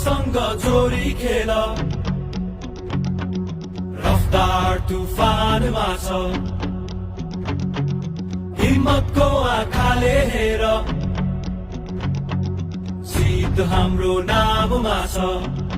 सँग जोडी खेल रफ्तार तुफानमा छ हिम्मतको आँखाले हेर जित हाम्रो नाममा छ